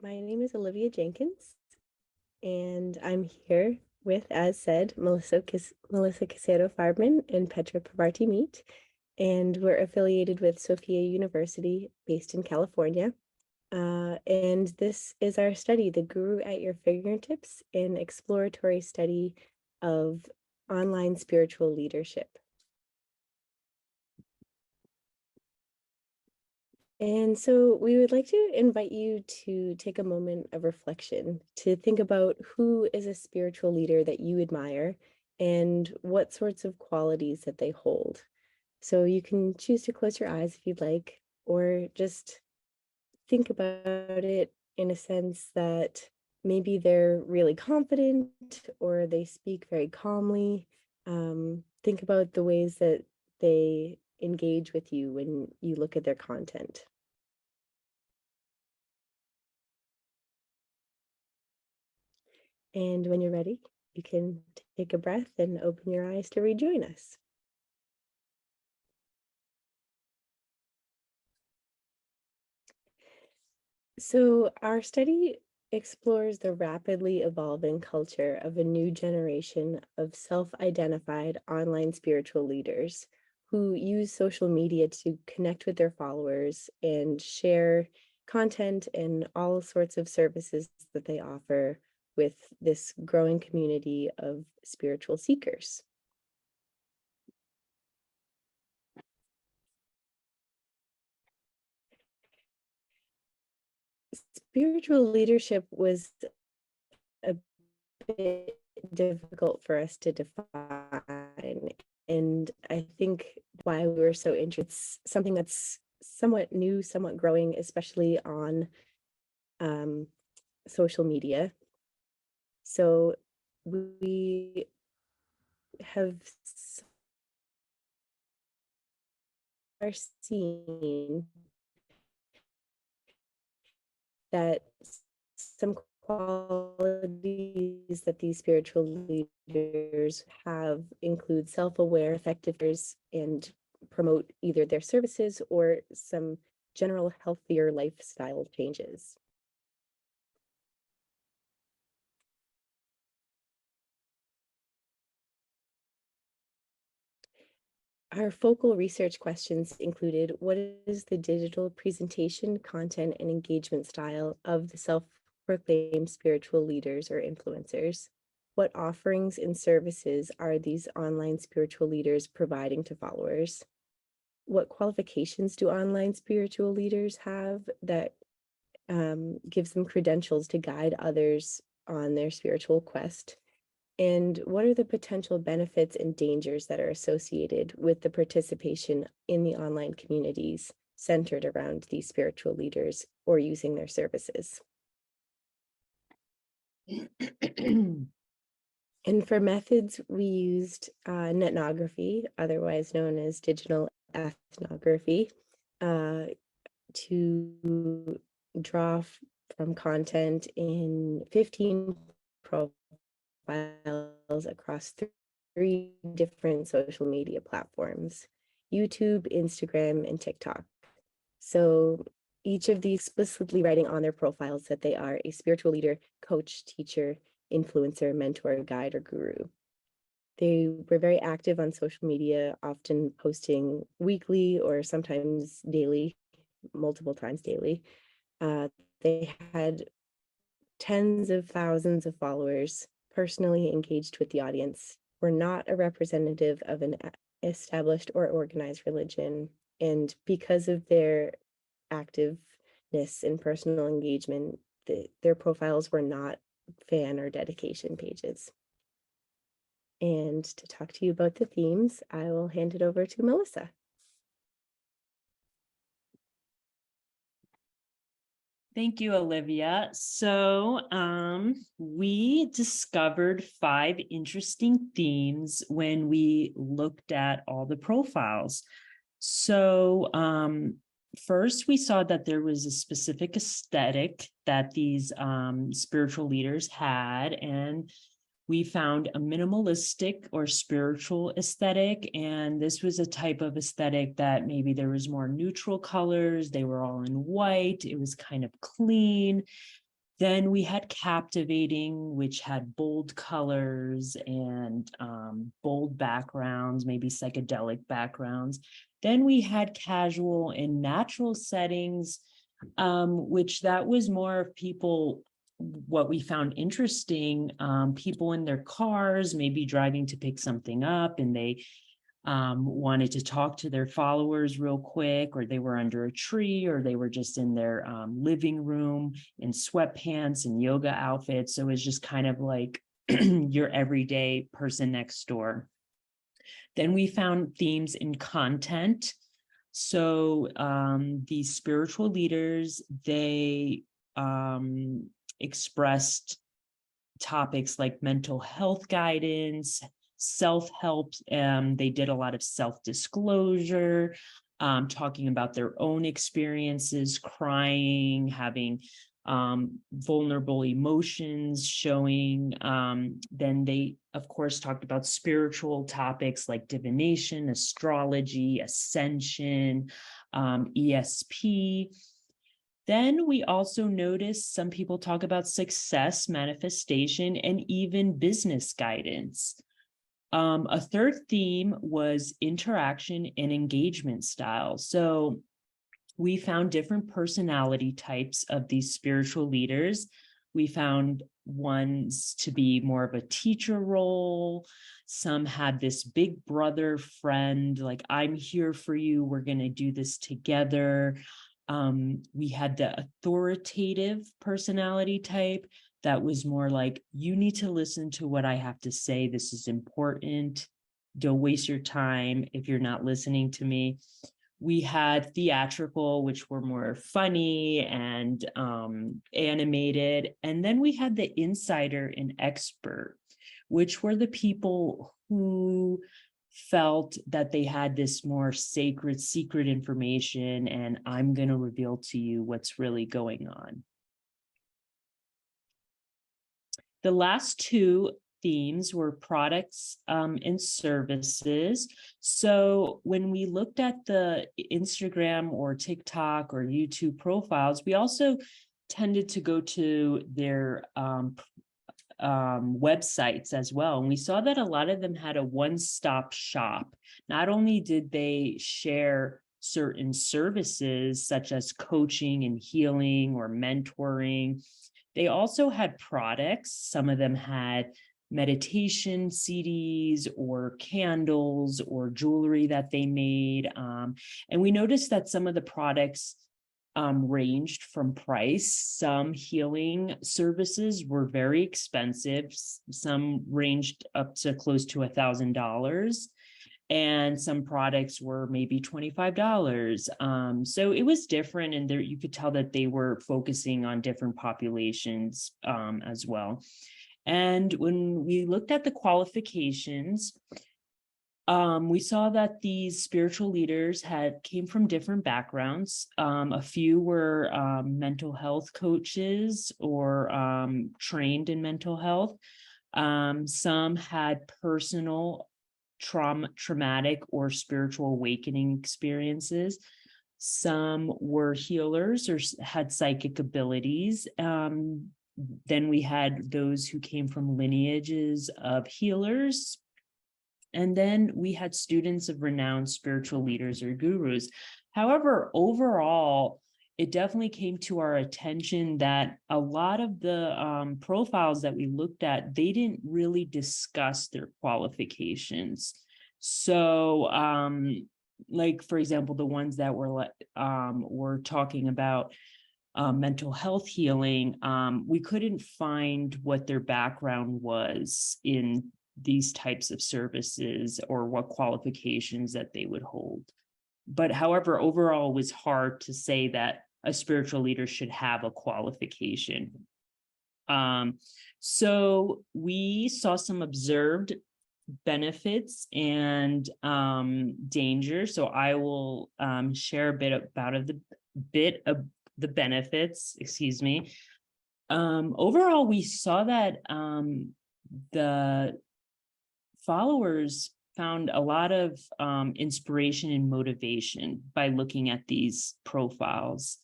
My name is Olivia Jenkins, and I'm here with, as said, Melissa Casero-Farbman and Petra Pavarti-Meet, and we're affiliated with Sofia University, based in California. And this is our study, The Guru at Your Fingertips, an exploratory study of online spiritual leadership. And so we would like to invite you to take a moment of reflection, to think about who is a spiritual leader that you admire and what sorts of qualities that they hold. So you can choose to close your eyes if you'd like, or just think about it in a sense that maybe they're really confident or they speak very calmly. Think about the ways that they engage with you when you look at their content. And when you're ready, you can take a breath and open your eyes to rejoin us. So our study explores the rapidly evolving culture of a new generation of self-identified online spiritual leaders who use social media to connect with their followers and share content and all sorts of services that they offer with this growing community of spiritual seekers. Spiritual leadership was a bit difficult for us to define. And I think why we were so interested, it's something that's somewhat new, somewhat growing, especially on social media. So we have are seeing that some qualities that these spiritual leaders have include self-aware effectiveness and promote either their services or some general healthier lifestyle changes. Our focal research questions included: what is the digital presentation, content, and engagement style of the self-proclaimed spiritual leaders or influencers? What offerings and services are these online spiritual leaders providing to followers? What qualifications do online spiritual leaders have that gives them credentials to guide others on their spiritual quest? And what are the potential benefits and dangers that are associated with the participation in the online communities centered around these spiritual leaders or using their services? And for methods, we used ethnography, otherwise known as digital ethnography, to draw from content in 15 profiles across three different social media platforms: YouTube, Instagram, and TikTok. So each of these explicitly writing on their profiles that they are a spiritual leader, coach, teacher, influencer, mentor, guide, or guru. They were very active on social media, often posting weekly or sometimes daily, multiple times daily. They had tens of thousands of followers, personally engaged with the audience, were not a representative of an established or organized religion. And because of their activeness and personal engagement, their profiles were not fan or dedication pages. And to talk to you about the themes, I will hand it over to Melissa. Thank you, Olivia. So we discovered 5 interesting themes when we looked at all the profiles. So first, we saw that there was a specific aesthetic that these spiritual leaders had, and we found a minimalistic or spiritual aesthetic. And this was a type of aesthetic that maybe there was more neutral colors. They were all in white. It was kind of clean. Then we had captivating, which had bold colors and bold backgrounds, maybe psychedelic backgrounds. Then we had casual and natural settings, which that was more of people, what we found interesting, people in their cars, maybe driving to pick something up, and they wanted to talk to their followers real quick, or they were under a tree, or they were just in their living room in sweatpants and yoga outfits. So it was just kind of like your everyday person next door. Then we found themes in content. So these spiritual leaders, they expressed topics like mental health guidance, self-help. They did a lot of self-disclosure, talking about their own experiences, crying, having vulnerable emotions showing. Then they, of course, talked about spiritual topics like divination, astrology, ascension, ESP. Then we also noticed some people talk about success, manifestation, and even business guidance. A third theme was interaction and engagement style. So we found different personality types of these spiritual leaders. We found ones to be more of a teacher role. Some had this big brother friend, like, I'm here for you, we're going to do this together. We had the authoritative personality type that was more like, you need to listen to what I have to say. This is important. Don't waste your time if you're not listening to me. We had theatrical, which were more funny and animated. And then we had the insider and expert, which were the people who felt that they had this more sacred, secret information, and I'm going to reveal to you what's really going on. The last two themes were products and services. So when we looked at the Instagram or TikTok or YouTube profiles, we also tended to go to their websites as well. And we saw that a lot of them had a one-stop shop. Not only did they share certain services such as coaching and healing or mentoring, they also had products. Some of them had meditation CDs or candles or jewelry that they made. And we noticed that some of the products ranged from price. Some healing services were very expensive. Some ranged up to close to $1,000. And some products were maybe $25. So it was different, and there you could tell that they were focusing on different populations as well. And when we looked at the qualifications, we saw that these spiritual leaders came from different backgrounds. A few were mental health coaches or trained in mental health. Some had personal traumatic or spiritual awakening experiences. Some were healers or had psychic abilities. Then we had those who came from lineages of healers. And then we had students of renowned spiritual leaders or gurus. However, overall, it definitely came to our attention that a lot of the profiles that we looked at, they didn't really discuss their qualifications. So, like, for example, the ones that were talking about mental health healing, we couldn't find what their background was in these types of services or what qualifications that they would hold. But however, overall, it was hard to say that a spiritual leader should have a qualification. So we saw some observed benefits and dangers. So I will share a bit of the benefits, excuse me. Overall, we saw that the followers found a lot of inspiration and motivation by looking at these profiles.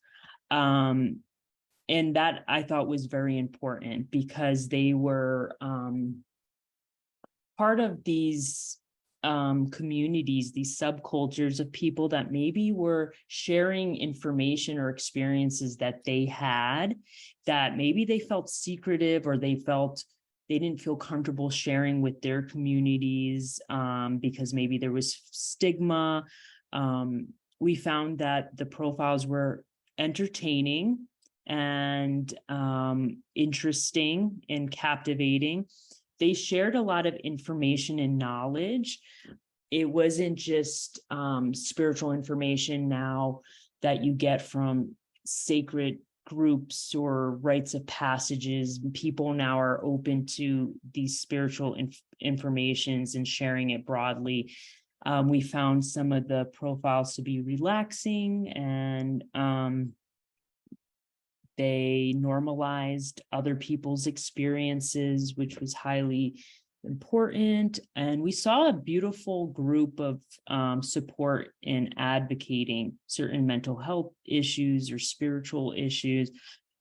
and that I thought was very important because they were part of these communities, these subcultures of people that maybe were sharing information or experiences that they had, that maybe they felt secretive, or they didn't feel comfortable sharing with their communities because maybe there was stigma. We found that the profiles were entertaining and interesting and captivating. They shared a lot of information and knowledge. It wasn't just spiritual information now that you get from sacred groups or rites of passages. People now are open to these spiritual informations and sharing it broadly. We found some of the profiles to be relaxing, and they normalized other people's experiences, which was highly important. And we saw a beautiful group of support in advocating certain mental health issues or spiritual issues.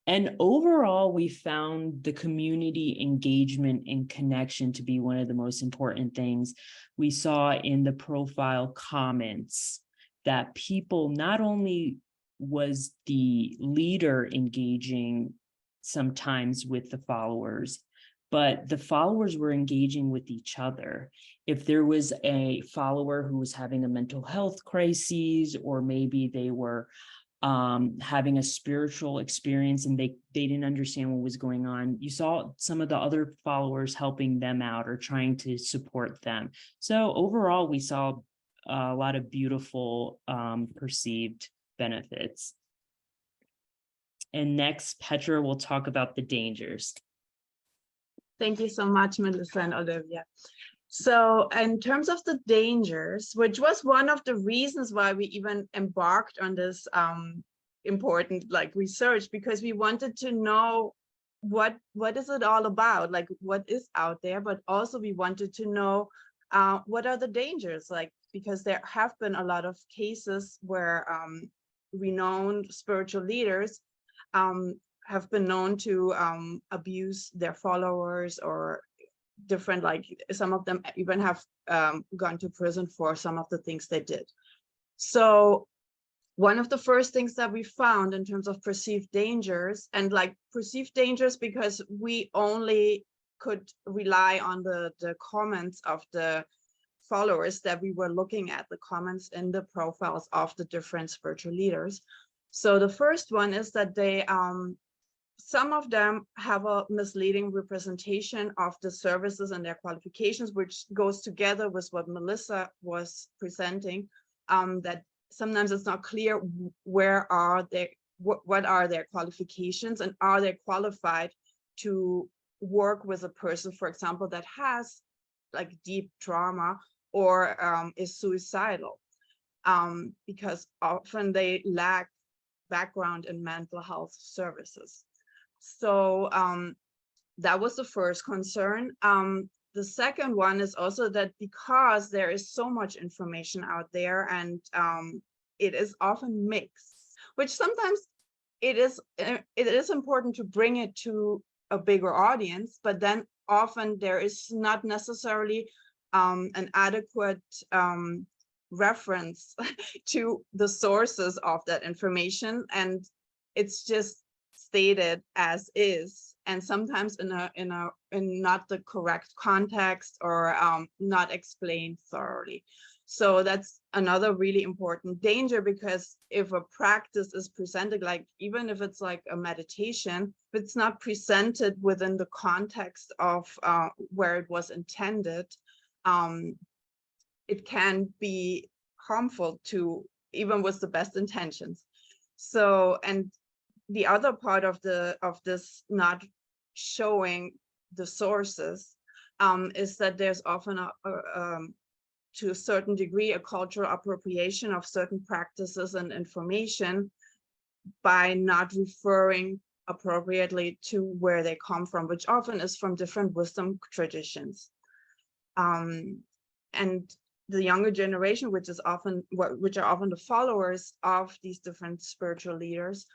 And overall, we found the community engagement and connection to be one of the most important things. We saw in the profile comments that people not only was the leader engaging sometimes with the followers, but the followers were engaging with each other. If there was a follower who was having a mental health crisis, or maybe they were having a spiritual experience and they didn't understand what was going on, you saw some of the other followers helping them out or trying to support them. So overall, we saw a lot of beautiful perceived benefits. And next, Petra will talk about the dangers. Thank you so much, Melissa and Olivia. So in terms of the dangers, which was one of the reasons why we even embarked on this important research, because we wanted to know what is it all about, like what is out there, but also we wanted to know what are the dangers, because there have been a lot of cases where renowned spiritual leaders have been known to abuse their followers, or different, some of them even have gone to prison for some of the things they did. So one of the first things that we found in terms of perceived dangers, and perceived dangers because we only could rely on the comments of the followers that we were looking at, the comments in the profiles of the different spiritual leaders. So the first one is that they some of them have a misleading representation of the services and their qualifications, which goes together with what Melissa was presenting, that sometimes it's not clear what are their qualifications, and are they qualified to work with a person, for example, that has deep trauma or is suicidal, because often they lack background in mental health services. So that was the first concern. The second one is also that because there is so much information out there, and it is often mixed, which sometimes it is important to bring it to a bigger audience, but then often there is not necessarily an adequate reference to the sources of that information, and it's just stated as is, and sometimes in not the correct context, or not explained thoroughly. So that's another really important danger, because if a practice is presented, even if it's a meditation, if it's not presented within the context of where it was intended, it can be harmful to, even with the best intentions. So, and the other part of this not showing the sources is that there's often to a certain degree a cultural appropriation of certain practices and information by not referring appropriately to where they come from, which often is from different wisdom traditions. And the younger generation, which are often the followers of these different spiritual leaders,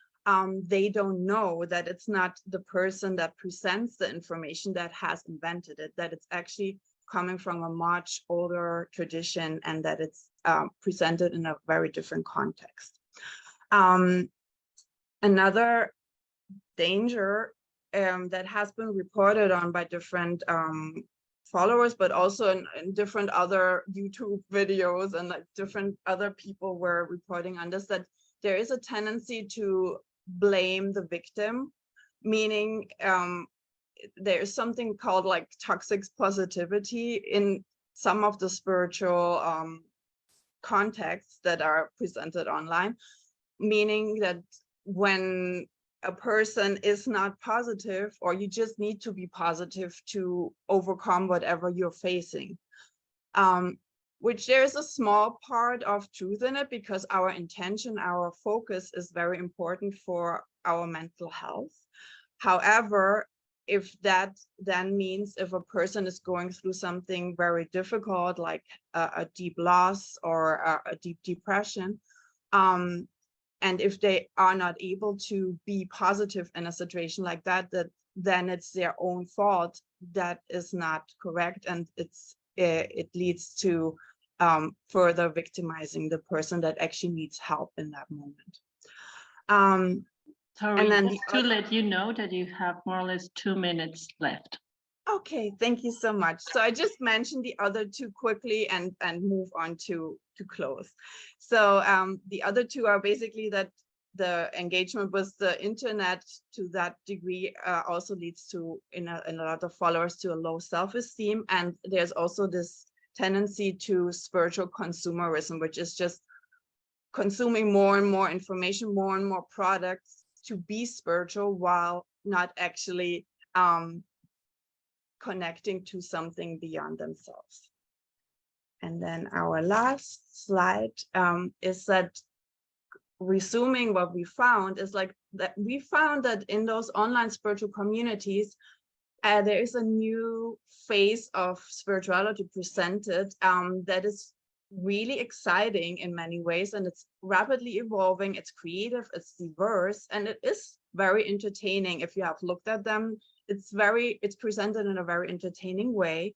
they don't know that it's not the person that presents the information that has invented it, that it's actually coming from a much older tradition, and that it's presented in a very different context. Another danger that has been reported on by different followers, but also in different other YouTube videos, and like different other people were reporting on this, that there is a tendency to blame the victim, meaning there is something called like toxic positivity in some of the spiritual contexts that are presented online, meaning that when a person is not positive, or you just need to be positive to overcome whatever you're facing, which there's a small part of truth in it, because our intention, our focus is very important for our mental health. However, if that then means if a person is going through something very difficult, like a deep loss or a deep depression, and if they are not able to be positive in a situation like that, then it's their own fault. That is not correct, and it leads to further victimizing the person that actually needs help in that moment. Sorry, and then just to let you know that you have more or less 2 minutes left. Okay, thank you so much. So I just mentioned the other two quickly and move on to close. So the other two are basically that the engagement with the internet to that degree also leads to, in a lot of followers, to a low self-esteem. And there's also this tendency to spiritual consumerism, which is just consuming more and more information, more and more products to be spiritual, while not actually connecting to something beyond themselves. And then our last slide is that, resuming what we found, is like that we found that in those online spiritual communities, there is a new phase of spirituality presented that is really exciting in many ways, and it's rapidly evolving, it's creative, it's diverse, and it is very entertaining. If you have looked at them, it's presented in a very entertaining way.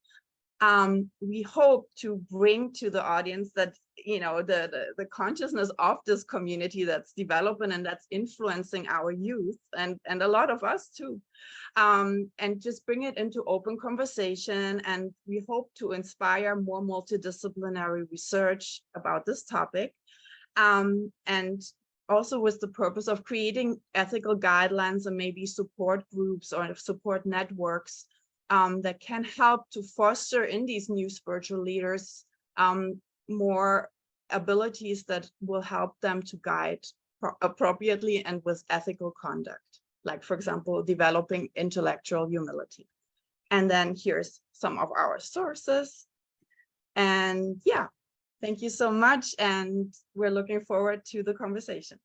We hope to bring to the audience that, you know, the consciousness of this community that's developing and that's influencing our youth and a lot of us too, and just bring it into open conversation. And we hope to inspire more multidisciplinary research about this topic, and also with the purpose of creating ethical guidelines and maybe support groups or support networks that can help to foster in these new spiritual leaders more abilities that will help them to guide appropriately and with ethical conduct, like, for example, developing intellectual humility. And then here's some of our sources. And yeah, thank you so much. And we're looking forward to the conversation.